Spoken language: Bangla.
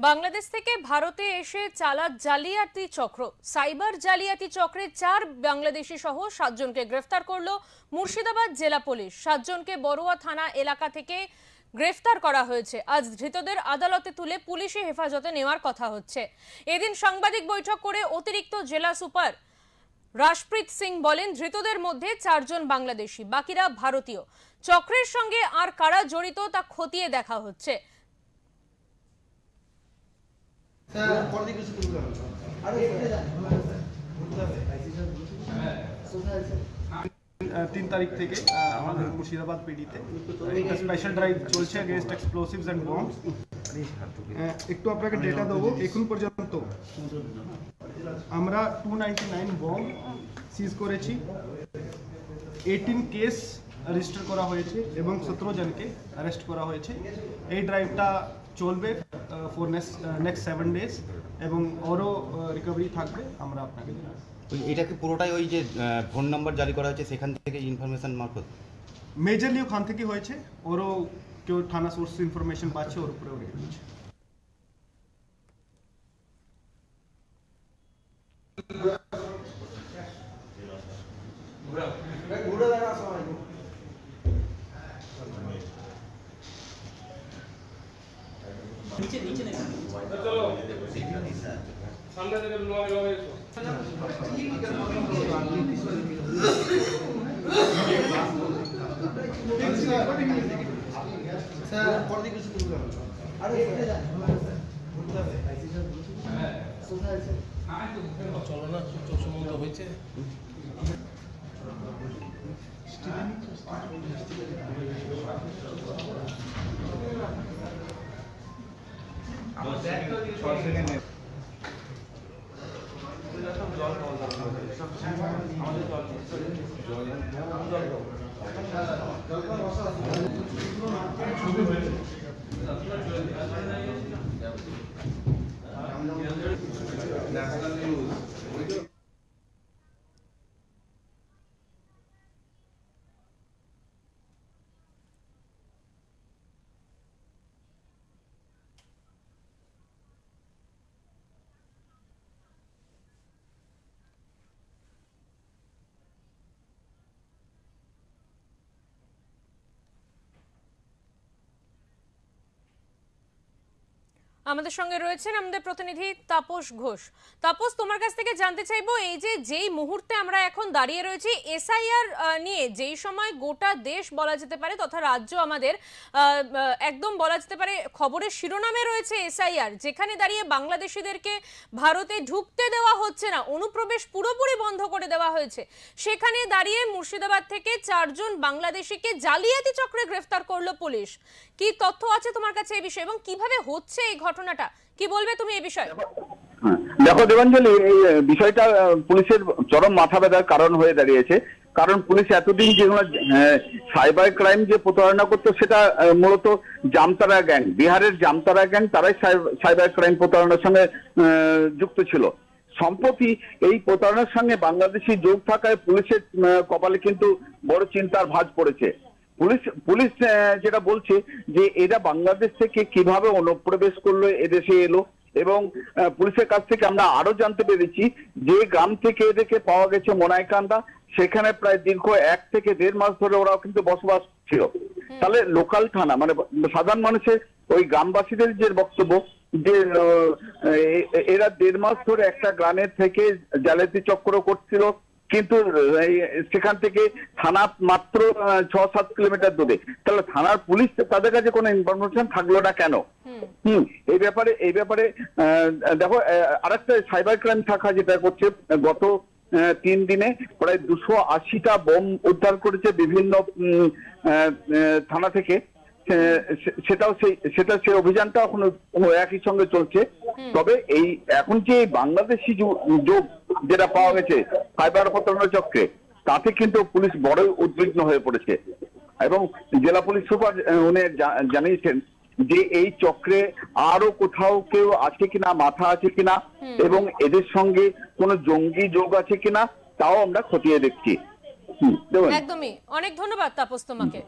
বাংলাদেশ থেকে ভারতে এসে চালা জালিয়াতি চক্র সাইবার জালিয়াতি চক্রে 4 বাংলাদেশি সহ 7 জনকে গ্রেফতার করলো মুর্শিদাবাদ জেলা পুলিশ। 7 জনকে বড়ুয়া থানা এলাকা থেকে গ্রেফতার করা হয়েছে। আজ ধৃতদের আদালতে তুলে পুলিশি হেফাজতে নেওয়ার কথা হচ্ছে। এদিন সাংবাদিক বৈঠক করে অতিরিক্ত জেলা সুপার রাশপ্রীত সিং বলেন, ধৃতদের মধ্যে 4 জন বাংলাদেশি, বাকিরা ভারতীয়। চক্রের সঙ্গে আর কারা জড়িত তা খতিয়ে দেখা হচ্ছে। 3 তারিখ থেকে আমাদের মুর্শিদাবাদ পিডিতে একটা স্পেশাল ড্রাইভ চলছে এগেইনস্ট এক্সপ্লোসিভস এন্ড বম্বস। একটু আপনাকে ডেটা দেবো। এখন পর্যন্ত আমরা 299 বম্ব সিজ করেছি, 18 কেস রেজিস্টার করা হয়েছে এবং 17 জনকে অ্যারেস্ট করা হয়েছে। এই ড্রাইভটা চলবে ফর নেক্সট 7 ডেজ এবং আরও রিকভারি থাকবে। আমরা আপনাকে এটাকে পুরোটাই ওই যে ফোন নাম্বার জারি করা হয়েছে সেখান থেকে ইনফরমেশন মারফত মেজরলি ওখান থেকে হয়েছে। ওরও কেউ থানা সোর্স ইনফরমেশন পাচ্ছে, ওর উপরে রেখে দিচ্ছে। नीचे नीचे नहीं चलो सामने से लो सर পর দিকে কিছু করব আরে এখানে যা ঘুরতে হবে হ্যাঁ সোজা আছে চলো না চোখ সম্বন্ধ হয়েছে। আমাদের সঙ্গে রয়েছেন আমাদের প্রতিনিধি তাপস ঘোষ। তাপস, তোমার কাছ থেকে জানতে চাইবো, এই যে যেই মুহূর্তে আমরা এখন দাঁড়িয়ে রয়েছি এসআইআর নিয়ে, যেই সময় গোটা দেশ বলা যেতে পারে তথা রাজ্য আমাদের একদম বলা যেতে পারে খবরের শিরোনামে রয়েছে এসআইআর, যেখানে দাঁড়িয়ে বাংলাদেশিদেরকে ভারতে ঢুকতে দেওয়া হচ্ছে না, অনুপ্রবেশ পুরোপুরি বন্ধ করে দেওয়া হয়েছে, সেখানে দাঁড়িয়ে মুর্শিদাবাদ থেকে 4 জন বাংলাদেশিকে জালিয়াতি চক্রে গ্রেফতার করলো পুলিশ। কি তথ্য আছে তোমার কাছে এই বিষয়ে এবং কিভাবে হচ্ছে এই ঘটনাটা, কি বলবে তুমি এই বিষয়ে? দেখো দেবাঞ্জলি, এই বিষয়টা পুলিশের চরম মাথা ব্যথার কারণ হয়ে দাঁড়িয়েছে। কারণ পুলিশ এতদিন যেগুলো সাইবার ক্রাইম যে প্রতারণা করতো সেটা মূলত জামতারা গ্যাং, বিহারের জামতারা গ্যাং, তারাই সাইবার ক্রাইম প্রতারণার সঙ্গে যুক্ত ছিল। সম্প্রতি এই প্রতারণার সঙ্গে বাংলাদেশি যোগ থাকায় পুলিশের কপালে কিন্তু বড় চিন্তার ভাঁজ পড়েছে। পুলিশ যেটা বলছে যে এরা বাংলাদেশ থেকে কিভাবে অনুপ্রবেশ করলো, এদেশে এলো, এবং পুলিশের কাছ থেকে আমরা আরো জানতে পেরেছি যে গ্রাম থেকে এদেরকে পাওয়া গেছে মোনাইকান্দা, সেখানে প্রায় দীর্ঘ 1 থেকে 1.5 মাস ধরে ওরা কিন্তু বসবাস ছিল। তাহলে লোকাল থানা মানে সাধারণ মানুষের ওই গ্রামবাসীদের যে বক্তব্য যে এরা 1.5 মাস ধরে একটা গ্রামের থেকে জালিয়াতি চক্র করছিল, কিন্তু সেখান থেকে থানা মাত্র 6-7 কিলোমিটার দূরে। তাহলে থানার পুলিশ তাদের কাছে কোনো ইনফরমেশন থাকলো না কেন? এই ব্যাপারে দেখো, আরেকটা সাইবার ক্রাইম শাখা যেটা করছে, গত 3 দিনে প্রায় 280টা বোম উদ্ধার করেছে বিভিন্ন থানা থেকে। সেটা সেই অভিযানটা এখন একই সঙ্গে চলছে। তবে এই এখন যে বাংলাদেশি যোগ যেটা পাওয়া গেছে সাইবার প্রতারণা চক্রে, তাতে কিন্তু পুলিশ বড়ই উদ্বিগ্ন হয়ে পড়েছে এবং জেলা পুলিশ সুপার উনি জানিয়েছেন যে এই চক্রে আরো কোথাও কেউ আছে কিনা, মাথা আছে কিনা এবং এদের সঙ্গে কোনো জঙ্গি যোগ আছে কিনা তাও আমরা খতিয়ে দেখছি। একদমই। অনেক ধন্যবাদ তাপস তোমাকে।